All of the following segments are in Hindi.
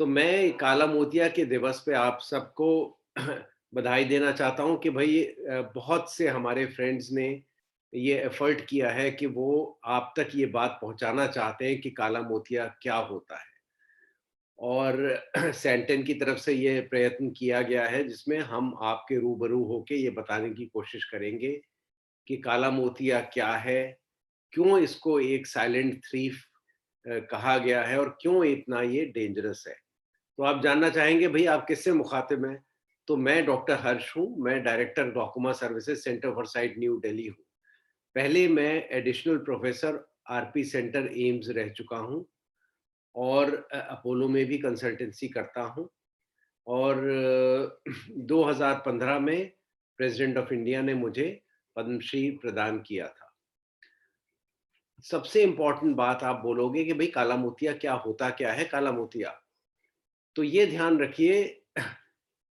तो मैं काला मोतिया के दिवस पे आप सबको बधाई देना चाहता हूँ कि भई बहुत से हमारे फ्रेंड्स ने ये एफ़र्ट किया है कि वो आप तक ये बात पहुँचाना चाहते हैं कि काला मोतिया क्या होता है। और सैंटन की तरफ से ये प्रयत्न किया गया है जिसमें हम आपके रूबरू होके ये बताने की कोशिश करेंगे कि काला मोतिया क्या है? क्यों इसको एक साइलेंट थीफ कहा गया है और क्यों इतना ये डेंजरस है? तो आप जानना चाहेंगे भई आप किससे मुखातिब हैं? तो मैं डॉक्टर हर्ष हूँ, मैं director glaucoma services centre for site new Delhi हूँ। पहले मैं additional professor RP centre AIIMS रह चुका हूँ और अपोलो में भी कंसल्टेंसी करता हूँ और 2015 में प्रेज़िडेंट ऑफ इंडिया ने मुझे पद्मश्री प्रदान किया था। सबसे इम्पोर्टेंट बात आप बोलोगे कि भई काला मोतिया क्या होता क्या है काला मोतिया? तो ये ध्यान रखिए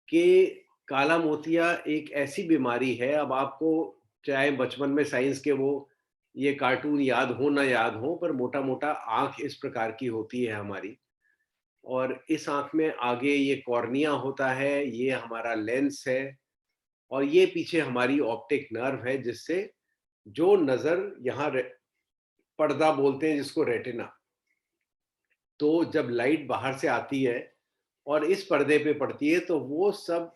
कि काला मोतिया एक ऐसी बीमारी है, अब आपको चाहे बचपन में साइंस के वो ये कार्टून याद हो ना याद हो, पर मोटा-मोटा आँख इस प्रकार की होती है हमारी और इस आँख में आगे ये कॉर्निया होता है, ये हमारा लेंस है और ये पीछे हमारी ऑप्टिक नर्व है जिससे जो नज़र यहाँ पर्दा बोलते हैं जिसको रेटिना, तो जब लाइट बाहर से आती है और इस पर्दे पे पड़ती है, तो वो सब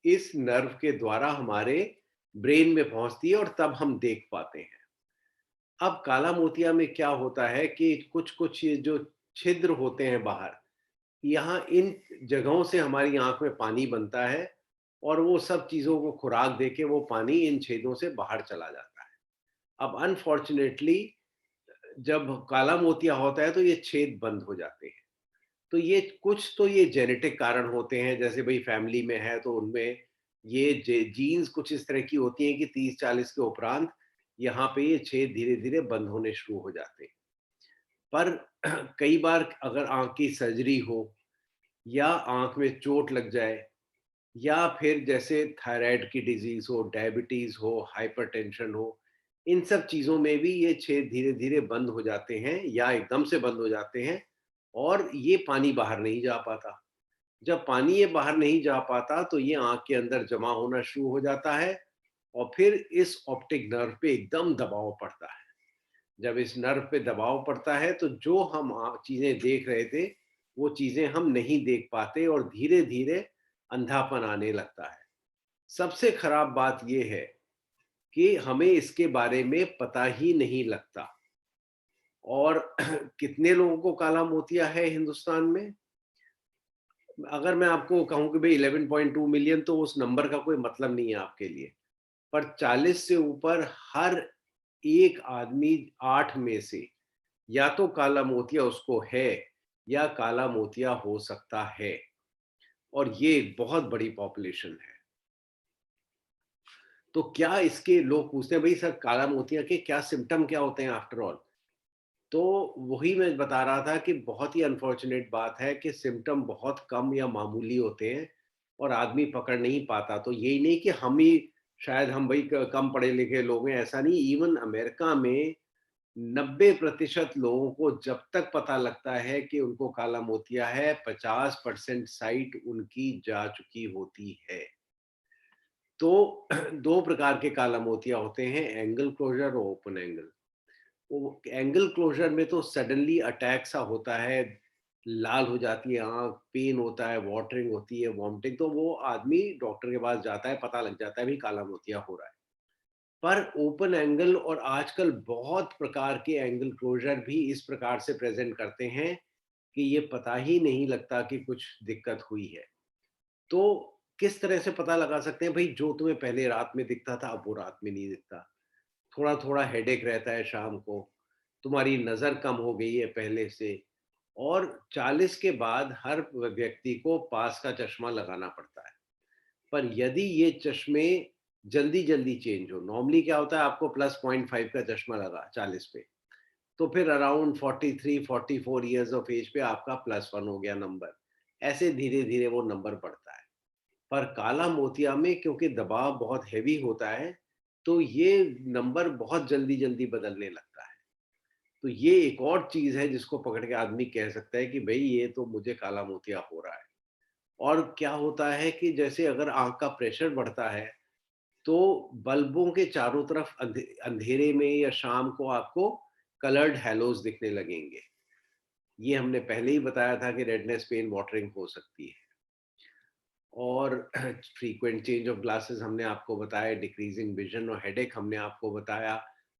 इस नर्व के द्वारा हमारे ब्रेन में पहुंचती है और तब हम देख पाते हैं। अब काला मोतिया में क्या होता है कि कुछ-कुछ ये जो छिद्र होते हैं बाहर, यहाँ इन जगहों से हमारी आँख में पानी बनता है और वो सब चीज़ों को खुराक देके वो पानी इन छेदों से बाहर चला जाता है। अब अनफॉर्च्यूनेटली जब काला मोतिया होता है तो ये छेद बंद हो जाते हैं। तो ये कुछ तो ये जेनेटिक कारण होते हैं, जैसे भई फैमिली में है तो उनमें ये जीन्स कुछ इस तरह की होती हैं कि 30-40 के उपरांत यहाँ पे ये छेद धीरे-धीरे बंद होने शुरू हो जाते हैं। पर कई बार अगर आँख की सर्जरी हो या आँख में चोट लग जाए या फिर जैसे थायराइड की डिज़ीज़ हो, डायबिटीज़ हो, हाइपरटेंशन हो, इन सब चीज़ों में भी ये छेद धीरे-धीरे बंद हो जाते हैं या एकदम से बंद हो जाते हैं और ये पानी बाहर नहीं जा पाता। जब पानी ये बाहर नहीं जा पाता तो ये आँख के अंदर जमा होना शुरू हो जाता है और फिर इस ऑप्टिक नर्व पे एकदम दबाव पड़ता है। जब इस नर्व पे दबाव पड़ता है तो जो हम चीज़ें देख रहे थे, वो चीज़ें हम नहीं देख पाते और धीरे-धीरे अंधापन आने लगता है। सबसे खराब बात ये है कि हमें इसके बारे में पता ही नहीं लगता और कितने लोगों को काला मोतिया है हिंदुस्तान में? अगर मैं आपको कहूँ कि भई 11.2 मिलियन तो उस नंबर का कोई मतलब नहीं है आपके लिए। पर 40 से ऊपर हर एक आदमी 8 में से या तो काला मोतिया उसको है या काला मोतिया हो सकता है और ये एक बहुत बड़ी पॉपुलेशन है। तो क्या इसके लोग पूछते हैं भई सर काला मोतिया के क्या सिम्पटम क्या होते हैं आफ्टर ऑल? तो वही मैं बता रहा था कि बहुत ही अनफॉर्च्यूनेट बात है कि सिम्पटम बहुत कम या मामूली होते हैं और आदमी पकड़ नहीं पाता। तो यही नहीं कि हम ही शायद हम भई क कम पढ़े-लिखे लोग हैं, ऐसा नहीं। इवन अमेरिका में 90% लोगों को जब तक पता लगता है कि उनको काला मोतिया है, 50% साइट उनकी जा चुकी होती है। तो 2 प्रकार के काला मोतिया होते हैं, एंगल क्लोज़र और ओपन एंगल। वो एंगल क्लोज़र में तो सडनली अटैक सा होता है, लाल हो जाती है आँख, पेन होता है, वाटरिंग होती है, वॉमिटिंग, तो वो आदमी डॉक्टर के पास जाता है, पता लग जाता है भई काला मोतिया हो रहा है। पर ओपन एंगल और आजकल बहुत प्रकार के एंगल क्लोज़र भी इस प्रकार से प्रेज़ेंट करते हैं कि ये पता ही नहीं लगता कि कुछ दिक्कत हुई है। तो किस तरह से पता लगा सकते हैं भई जो तुम्हें पहले रात में दिखता था, अब वो रात में नहीं दिखता। थोड़ा-थोड़ा हेडेक रहता है शाम को, तुम्हारी नज़र कम हो गई है पहले से और 40 के बाद हर व्यक्ति को पास का चश्मा लगाना पड़ता है। पर यदि ये चश्मे जल्दी-जल्दी चेंज हो, नॉर्मली क्या होता है आपको प्लस 0.5 का चश्मा लगा 40 पे, तो फिर अराउंड 43-44 इयर्स ऑफ एज पे आपका +1 हो गया नंबर। ऐसे धीरे-धीरे वो नंबर बढ़ता है। पर काला मोतिया में क्योंकि दबाव बहुत हेवी होता है, तो ये नंबर बहुत जल्दी-जल्दी बदलने लगता है। तो ये एक और चीज़ है जिसको पकड़ के आदमी कह सकता है कि भई ये तो मुझे काला मोतिया हो रहा है। और क्या होता है कि जैसे अगर आँख का प्रेशर बढ़ता है, तो बल्बों के चारों तरफ अंधेरे में या शाम को आपको कलर्ड हैलोज़ दिखने लगेंगे। ये हमने पहले ही बताया था कि रेडनेस, पेन, वाटरिंग हो सकती है। और फ्रीक्वेंट चेंज ऑफ ग्लासेस हमने आपको बताया, डिक्रीजिंग विज़न और हेडेक हमने आपको बताया।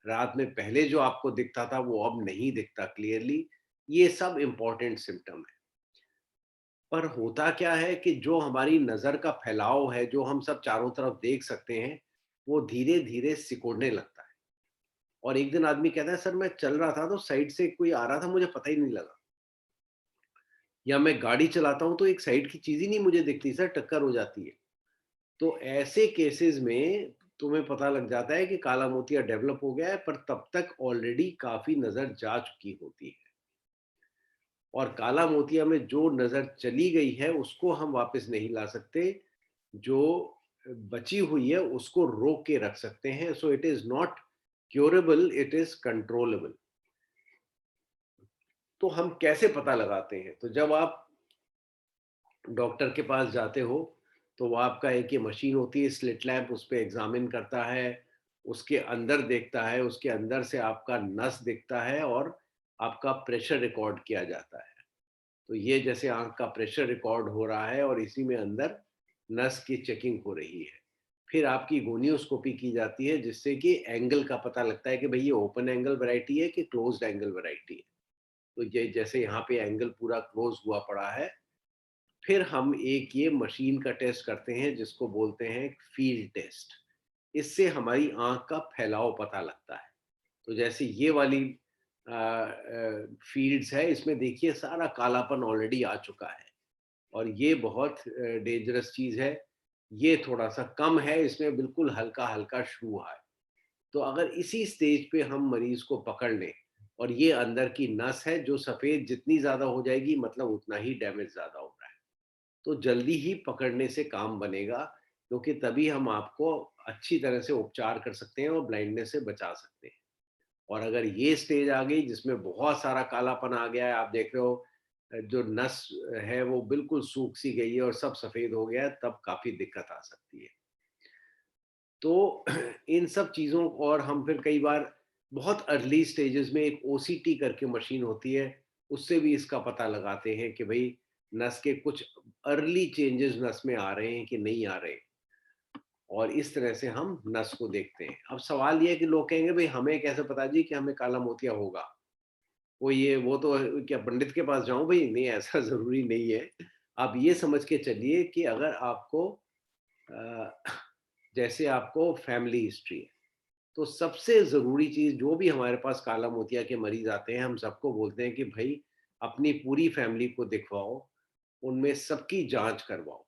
रात में पहले जो आपको दिखता था वो अब नहीं दिखता क्लियरली। ये सब इम्पोर्टेंट सिम्पटम है। पर होता क्या है कि जो हमारी नज़र का फैलाव है, जो हम सब चारों तरफ देख सकते हैं, वो धीरे-धीरे सिकुड़ने लगता है। और एक दिन आदमी कहता है, सर मैं चल रहा था तो साइड से कोई आ रहा था, मुझे पता ही नहीं लगा। या मैं गाड़ी चलाता हूँ तो एक साइड की चीज़ ही नहीं मुझे दिखती सर, टक्कर हो जाती है। तो ऐसे केसेस में तुम्हें पता लग जाता है कि काला मोतिया डेवलप हो गया है, पर तब तक ऑलरेडी काफ़ी नज़र जा चुकी होती है। और काला मोतिया में जो नज़र चली गई है, उसको हम वापस नहीं ला सकते। जो बची हुई है, उसको रोक के रख सकते हैं। So it is not curable, it is controllable. तो हम कैसे पता लगाते हैं? तो जब आप डॉक्टर के पास जाते हो, तो वो आपका एक ये मशीन होती है स्लिट लैम्प, उस पे एग्ज़ामिन करता है, उसके अंदर देखता है, उसके अंदर से आपका नस दिखता है और आपका प्रेशर रिकॉर्ड किया जाता है। तो ये जैसे आँख का प्रेशर रिकॉर्ड हो रहा है और इसी में अंदर नस की चेकिंग हो रही है। फिर आपकी गोनियोस्कोपी की जाती है जिससे कि एंगल का पता लगता है कि भई ये ओपन एंगल वैरायटी है कि क्लोज़्ड एंगल वैरायटी है। तो ये जैसे यहाँ पे एंगल पूरा क्लोज़ हुआ पड़ा है, फिर हम एक ये मशीन का टेस्ट करते हैं जिसको बोलते हैं फील्ड टेस्ट। इससे हमारी आँख का फैलाव पता लगता है। तो जैसे ये वाली फ़ील्ड्स है, इसमें देखिए सारा कालापन ऑलरेडी आ चुका है और ये बहुत डेंजरस चीज़ है। ये थोड़ा-सा कम है, इसमें बिल्कुल हल्का-हल्का शुरू हुआ है। तो अगर इसी स्टेज पे हम मरीज़ को पकड़ लें और ये अंदर की नस है जो सफ़ेद जितनी ज़्यादा हो जाएगी मतलब उतना ही डैमेज ज़्यादा हो रहा है। तो जल्दी ही पकड़ने से काम बनेगा, क्योंकि तभी हम आपको अच्छी तरह से उपचार कर सकते हैं और ब्लाइंडनेस से बचा सकते हैं। और अगर ये स्टेज आ गई जिसमें बहुत सारा कालापन आ गया है, आप देख रहे हो जो नस है वो बिल्कुल सूख सी गई है और सब सफ़ेद हो गया है, तब काफ़ी दिक्कत आ सकती है। तो इन सब चीज़ों को और हम फिर कई बार बहुत अर्ली स्टेजेस में एक ओसीटी करके मशीन होती है, उससे भी इसका पता लगाते हैं कि भई नस के कुछ अर्ली चेंजेस नस में आ रहे हैं कि नहीं आ रहे, और इस तरह से हम नस को देखते हैं। अब सवाल ये है कि लोग कहेंगे भई हमें कैसे पता जी कि हमें काला मोतिया होगा? वो तो क्या पंडित के पास जाऊँ भई? नहीं, ऐसा ज़रूरी नहीं है। आप ये समझ के चलिए कि अगर आपको अ, जैसे आपको फैमिली हिस्ट्री है, तो सबसे ज़रूरी चीज़ जो भी हमारे पास काला मोतिया के मरीज़ आते हैं, हम सबको बोलते हैं कि भई अपनी पूरी फैमिली को दिखवाओ, उनमें सबकी जाँच करवाओ,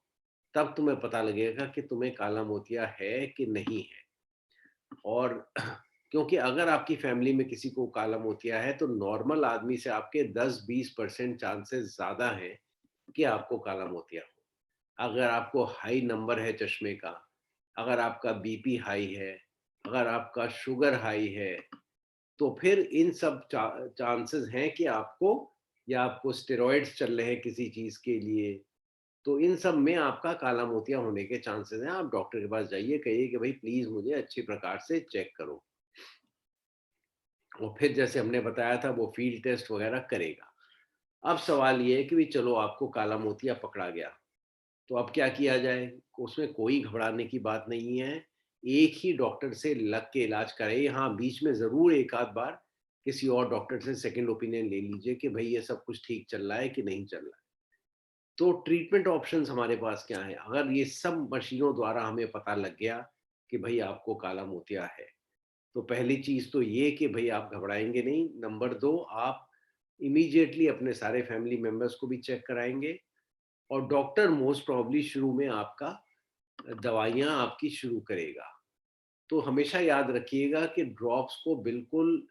तब तुम्हें पता लगेगा कि तुम्हें काला मोतिया है कि नहीं है। और क्योंकि अगर आपकी फैमिली में किसी को काला मोतिया है, तो नॉर्मल आदमी से आपके 10-20% चांसेस ज़्यादा हैं कि आपको काला मोतिया हो। अगर आपको हाई नंबर है चश्मे का, अगर आपका बीपी हाई है, अगर आपका शुगर हाई है, तो फिर इन सब चांसेस हैं कि आपको, या आपको स्टेरॉइड्स चल रहे हैं किसी चीज़ के लिए, तो इन सब में आपका काला मोतिया होने के चांसेस हैं। आप डॉक्टर के पास जाइए, कहिए कि भई प्लीज़ मुझे अच्छी प्रकार से चेक करो। और फिर जैसे हमने बताया था वो फ़ील्ड टेस्ट वग़ैरह करेगा। अब सवाल ये है कि भई चलो आपको काला मोतिया पकड़ा गया, तो अब क्या किया जाए? उसमें कोई घबराने की बात नहीं है। एक ही डॉक्टर से लग के इलाज कराइए। हाँ, बीच में ज़रूर एक आध बार किसी और डॉक्टर से सेकंड ओपिनियन ले लीजिए कि भई ये सब कुछ ठीक चल रहा है कि नहीं चल रहा है। तो ट्रीटमेंट ऑप्शंस हमारे पास क्या हैं? अगर ये सब मशीनों द्वारा हमें पता लग गया कि भई आपको काला मोतिया है, तो पहली चीज़ तो ये कि भई आप घबराएँगे नहीं। नंबर 2, आप इमीडिएटली अपने सारे फैमिली मेंबर्स को भी चेक कराएँगे और डॉक्टर मोस्ट प्रोबेबली शुरू में आपका दवाइयाँ आपकी शुरू करेगा। तो हमेशा याद रखिएगा कि ड्रॉप्स को बिल्कुल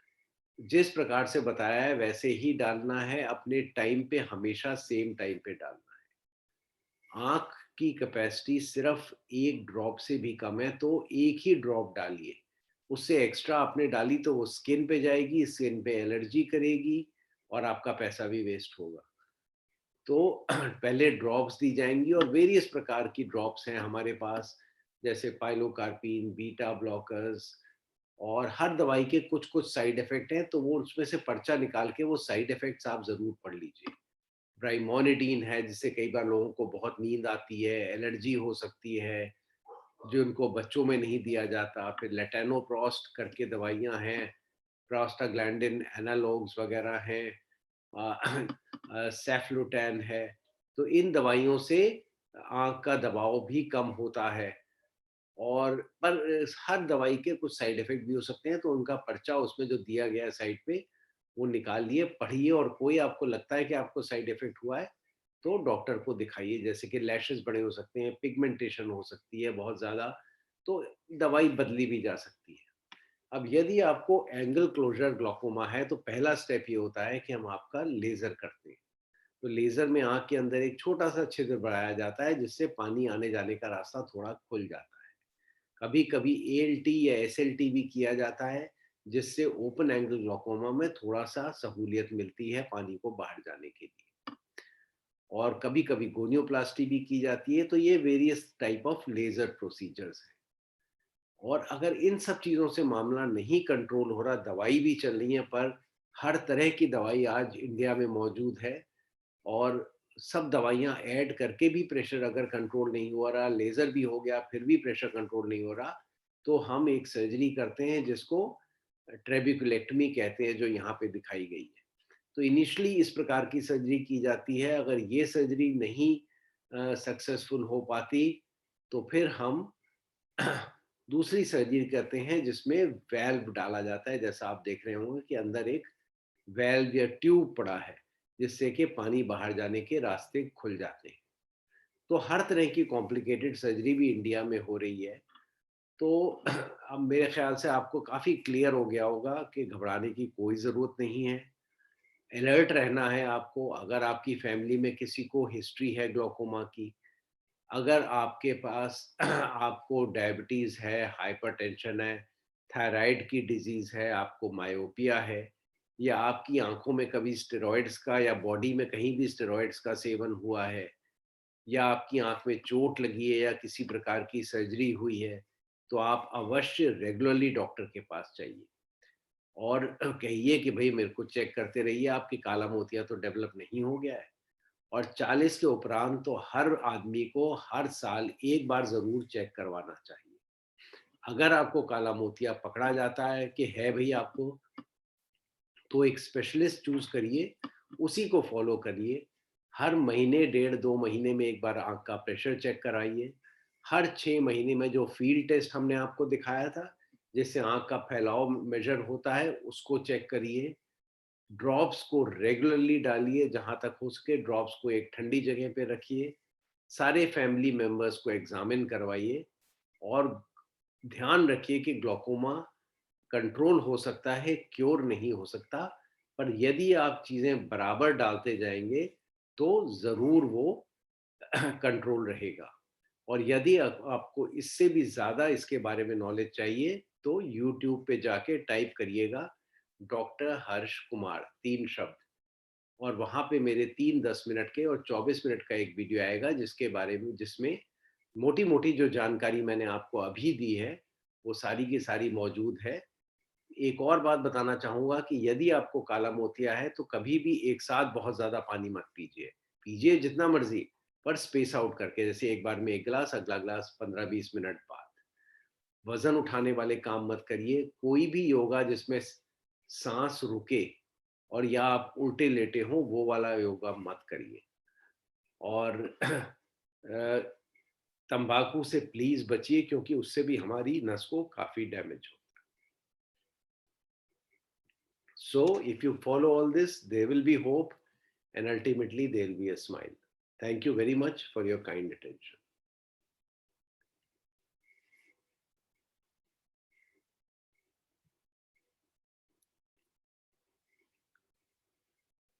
जिस प्रकार से बताया है वैसे ही डालना है, अपने टाइम पे, हमेशा सेम टाइम पे डालना है। आँख की कैपेसिटी सिर्फ़ 1 ड्रॉप से भी कम है, तो 1 ही ड्रॉप डालिए। उससे एक्स्ट्रा आपने डाली तो वो स्किन पे जाएगी, स्किन पे एलर्जी करेगी और आपका पैसा भी वेस्ट होगा। तो पहले ड्रॉप्स दी जाएँगी और वेरियस प्रकार की ड्रॉप्स हैं हमारे पास, जैसे पाइलोकार्पिन, बीटा ब्लॉकर्स, और हर दवाई के कुछ-कुछ साइड इफ़ेक्ट हैं, तो वो उसमें से पर्चा निकाल के वो साइड इफ़ेक्ट्स आप ज़रूर पढ़ लीजिए। ब्राइमोनिडीन है, जिससे कई बार लोगों को बहुत नींद आती है, एलर्जी हो सकती है, जो उनको बच्चों में नहीं दिया जाता। फिर लेटेनोप्रोस्ट करके दवाइयाँ हैं, प्रोस्टाग्लैंडिन एनालॉग्स वगैरह हैं, सेफ्लोटैन है। तो इन दवाइयों से आँख का दबाव भी कम होता है, और पर हर दवाई के कुछ साइड इफ़ेक्ट भी हो सकते हैं, तो उनका पर्चा उसमें जो दिया गया है साइड पे, वो निकालिए, पढ़िए, और कोई आपको लगता है कि आपको साइड इफ़ेक्ट हुआ है, तो डॉक्टर को दिखाइए। जैसे कि लैशेज़ बड़े हो सकते हैं, पिगमेंटेशन हो सकती है बहुत ज़्यादा, तो दवाई बदली भी जा सकती है। अब यदि आपको एंगल क्लोज़र ग्लाकोमा है, तो पहला स्टेप ये होता है कि हम आपका लेज़र करते हैं। तो लेज़र में आँख के अंदर एक छोटा-सा छिद्र बढ़ाया जाता है, जिससे पानी आने-जाने का रास्ता थोड़ा खुल जाता है। कभी-कभी एएलटी या एसएलटी भी किया जाता है, जिससे ओपन एंगल ग्लाकोमा में थोड़ा-सा सहूलियत मिलती है पानी को बाहर जाने के लिए। और कभी-कभी गोनियोप्लास्टी भी की जाती है, तो ये various type of laser procedures हैं। और अगर इन सब चीज़ों से मामला नहीं कंट्रोल हो रहा, दवाई भी चल रही है, पर हर तरह की दवाई आज इंडिया में मौजूद है, और सब दवाइयाँ ऐड करके भी प्रेशर अगर कंट्रोल नहीं हो रहा, लेज़र भी हो गया, फिर भी प्रेशर कंट्रोल नहीं हो रहा, तो हम एक सर्जरी करते हैं जिसको ट्रेबेकुलेक्टमी कहते हैं, जो यहाँ पे दिखाई गई है। तो इनिशियली इस प्रकार की सर्जरी की जाती है। अगर ये सर्जरी नहीं सक्सेसफुल हो पाती, तो फिर हम दूसरी सर्जरी करते हैं, जिसमें वैल्व डाला जाता है। जैसा आप देख रहे होंगे कि अंदर एक वैल्व या ट्यूब पड़ा है, जिससे कि पानी बाहर जाने के रास्ते खुल जाते हैं। तो हर तरह की कॉम्प्लिकेटेड सर्जरी भी इंडिया में हो रही है। तो अब मेरे ख्याल से आपको काफ़ी क्लियर हो गया होगा कि घबराने की कोई ज़रूरत नहीं है। अलर्ट रहना है आपको। अगर आपकी फैमिली में किसी को हिस्ट्री है ग्लाकोमा की, अगर आपके पास आपको डायबिटीज़ है, हाइपरटेंशन है, थायराइड की डिज़ीज़ है, आपको मायोपिया है, या आपकी आँखों में कभी स्टेरॉइड्स का या बॉडी में कहीं भी स्टेरॉइड्स का सेवन हुआ है, या आपकी आँख में चोट लगी है या किसी प्रकार की सर्जरी हुई है, तो आप अवश्य रेगुलरली डॉक्टर के पास जाइए, और कहिए कि भई मेरे को चेक करते रहिए, आपकी काला मोतिया तो डेवलप नहीं हो गया है। और 40 के उपरांत तो हर आदमी को हर साल एक बार ज़रूर चेक करवाना चाहिए। अगर आपको काला मोतिया पकड़ा जाता है कि है भई आपको, तो एक स्पेशलिस्ट चूज़ करिए, उसी को फ़ॉलो करिए। हर महीने, डेढ़ 2 महीने में एक बार आँख का प्रेशर चेक कराइए। हर 6 महीने में जो फ़ील्ड टेस्ट हमने आपको दिखाया था, जिससे आँख का फैलाव मेज़र होता है, उसको चेक करिए। ड्रॉप्स को रेगुलरली डालिए, जहाँ तक हो सके ड्रॉप्स को एक ठंडी जगह पे रखिए। सारे फैमिली मेंबर्स को एग्ज़ामिन करवाइए, और ध्यान रखिए कि ग्लाकोमा कंट्रोल हो सकता है, क्योर नहीं हो सकता। पर यदि आप चीज़ें बराबर डालते जाएँगे, तो ज़रूर वो कंट्रोल रहेगा। और यदि आपको इससे भी ज़्यादा इसके बारे में नॉलेज चाहिए, तो यूट्यूब पे जाके टाइप करिएगा डॉक्टर हर्ष कुमार, 3 शब्द, और वहाँ पे मेरे 3 10 मिनट के और 24 मिनट का एक वीडियो आएगा, जिसके बारे में, जिसमें मोटी-मोटी जो जानकारी मैंने आपको अभी दी है, वो सारी की सारी मौजूद है। एक और बात बताना चाहूँगा कि यदि आपको काला मोतिया है, तो कभी भी एक साथ बहुत ज़्यादा पानी मत पीजिए। पीजिए जितना मर्ज़ी, पर स्पेस आउट करके, जैसे एक बार में 1 ग्लास, अगला ग्लास 15-20 मिनट बाद। वज़न उठाने वाले काम मत करिए। कोई भी योगा जिसमें साँस रुके और या आप उल्टे-लेटे हों, वो वाला योगा मत करिए। और तम्बाकू से प्लीज़ बचिए, क्योंकि उससे भी हमारी नस को काफ़ी डैमेज हो। So if you follow all this, there will be hope, and ultimately there will be a smile. Thank you very much for your kind attention.